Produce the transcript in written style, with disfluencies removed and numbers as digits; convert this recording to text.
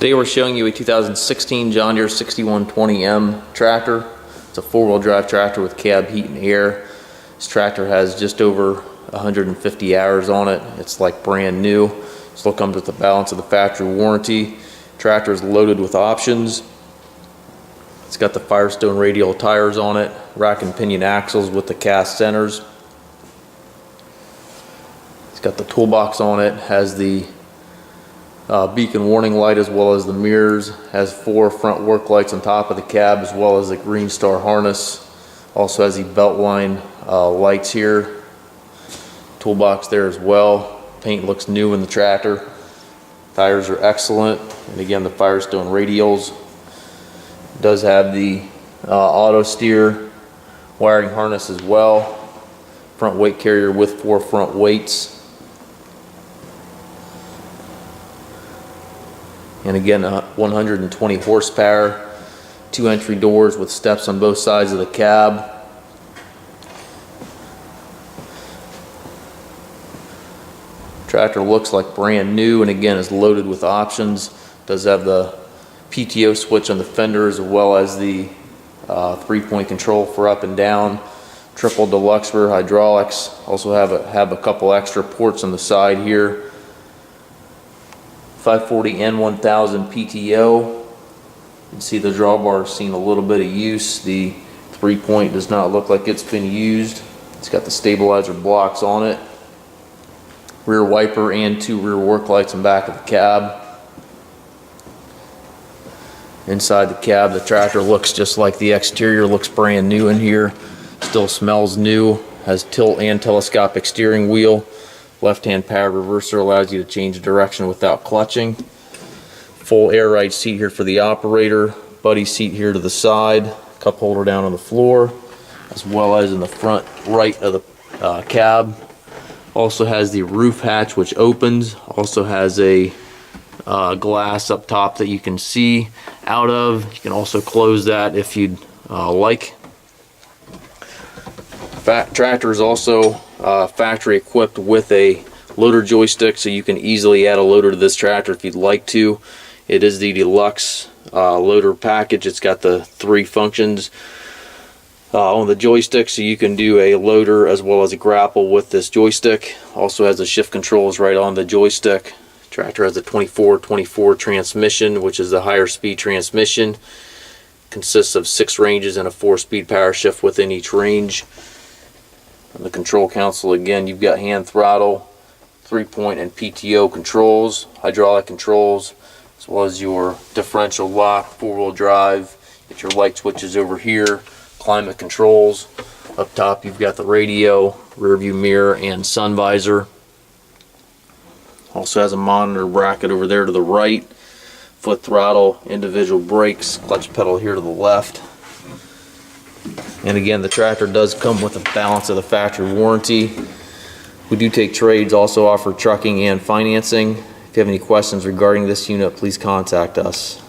Today we're showing you a 2016 John Deere 6120M tractor. It's a four-wheel drive tractor with cab heat and air. This tractor has just over 150 hours on it. It's like brand new. Still comes with the balance of the factory warranty. Tractor is loaded with options. It's got the Firestone radial tires on it, rack and pinion axles with the cast centers. It's got the toolbox on it, has the beacon warning light as well as the mirrors, has four front work lights on top of the cab as well as the GreenStar harness. Also has the belt line lights here. Toolbox there as well. Paint looks new in the tractor. Tires are excellent, and again the Firestone radials. It does have the auto steer wiring harness as well. Front weight carrier with four front weights. And again 120 horsepower, two entry doors with steps on both sides of the cab. Tractor looks like brand new and again is loaded with options. Does have the PTO switch on the fender as well as the 3-point control for up and down. Triple deluxe rear hydraulics. Also have a couple extra ports on the side here. 540N 1000 PTO. You can see the drawbar has seen a little bit of use. The 3-point does not look like it's been used. It's got the stabilizer blocks on it. Rear wiper and two rear work lights in back of the cab. Inside the cab, the tractor looks just like the exterior, looks brand new in here. Still smells new. Has tilt and telescopic steering wheel. Left-hand power reverser allows you to change direction without clutching. Full air ride seat here for the operator. Buddy seat here to the side. Cup holder down on the floor, as well as in the front right of the cab. Also has the roof hatch which opens. Also has a glass up top that you can see out of. You can also close that if you'd like. Tractor is also factory equipped with a loader joystick, so you can easily add a loader to this tractor if you'd like to. It is the deluxe loader package. It's got the three functions on the joystick, so you can do a loader as well as a grapple with this joystick. Also has the shift controls right on the joystick. Tractor has a 24/24 transmission, which is the higher speed transmission. Consists of 6 ranges and a 4-speed power shift within each range. On the control console, again, you've got hand throttle, 3-point and PTO controls, hydraulic controls, as well as your differential lock, 4-wheel drive. Get your light switches over here, climate controls. Up top, you've got the radio, rear view mirror, and sun visor. Also has a monitor bracket over there to the right, foot throttle, individual brakes, clutch pedal here to the left. And again, the tractor does come with a balance of the factory warranty. We do take trades, also offer trucking and financing. If you have any questions regarding this unit, please contact us.